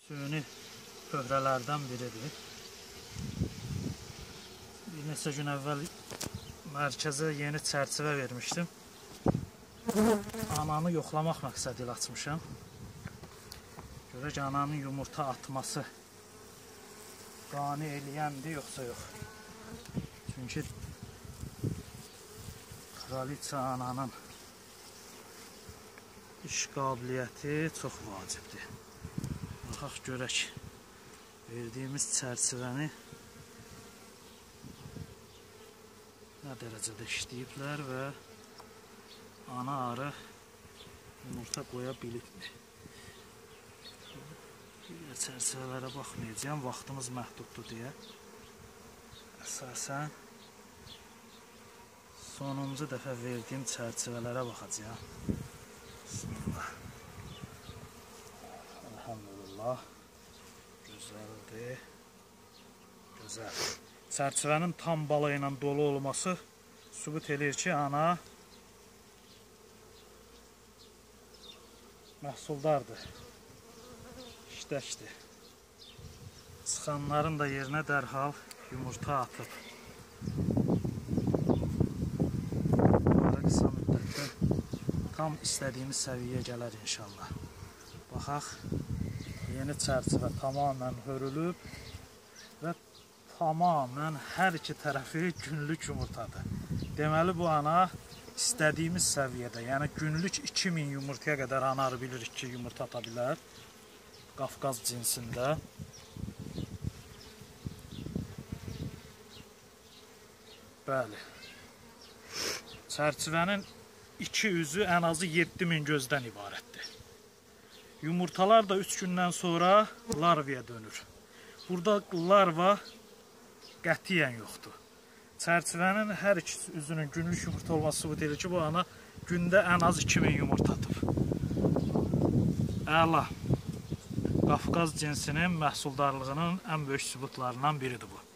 süni pöhrələrdən biridir. Bir neçə gün əvvəl mərkəzə yeni çərçivə vermişdim. Ananı yoxlamaq məqsədi ilə açmışam. Görək ananın yumurta atması qane eləyəndir, yoxsa yox. Çünki kraliça ananın iş qabiliyyəti çox vacibdir. Baxaq görək verdiyimiz çərçivəni nə dərəcədə işləyiblər və ana arı yumurta qoya bilibdir. Digər çərçivələrə baxmayacağım, vaxtımız məhduddur deyə. Əsasən sonuncu dəfə verdiyim çərçivələrə baxacağım. Bismillah. Elhamdülillah. Gözəldir. Gözəl. Çərçivənin tam balı ilə dolu olması sübut edir ki, ana məhsuldardır. İşdəkdir. Çıxanların da yerinə dərhal yumurta atıb. Qısa müddətdə tam istədiyimiz səviyyəyə gələr inşallah. Baxaq, yeni çərçivə tamamən hörülüb və tamamən hər iki tərəfi günlük yumurtadır. Deməli bu ana istədiyimiz səviyyədə, yəni günlük 2000 yumurtaya qədər ana arı bilirik ki, yumurta ata bilər. Qafqaz cinsində. Bəli. Çərçivənin iki üzü ən azı 7000 gözdən ibarətdir. Yumurtalar da 3 gündən sonra larvaya dönür. Burada larva qətiyyən yoxdur. Çərçivənin hər iki üzünün günlük yumurta olması sübut edir ki, bu ana gündə ən az 2000 yumurta atıb. Əla. Qafqaz cinsinin məhsuldarlığının ən böyük sübutlarından biridir bu.